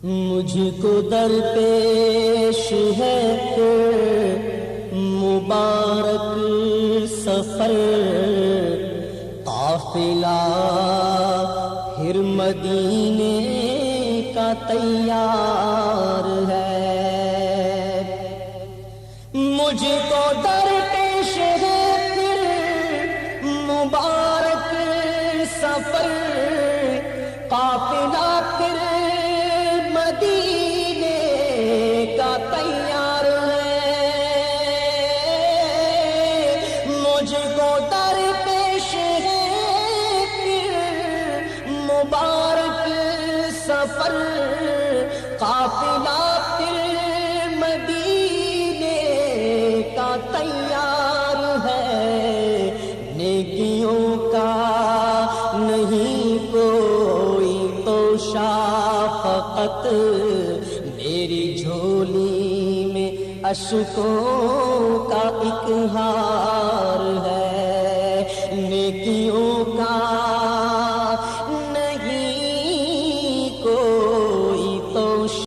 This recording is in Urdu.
مجھ کو درپیش ہے مبارک سفر، قافلہ پھر مدینے کا تیار ہے۔ مجھ کو درپیش ہے پھر مبارک سفر، قافلہ پھر مدینے کا تیار ہے۔ مجھ کو درپیش ہے پھر مبارک سفر، قافلہ پھر مدینے کا تیار ہے۔ نیکیوں کا نہیں کوئی توشہ، فقط میری جھولی میں اشکوں کا ایک ہار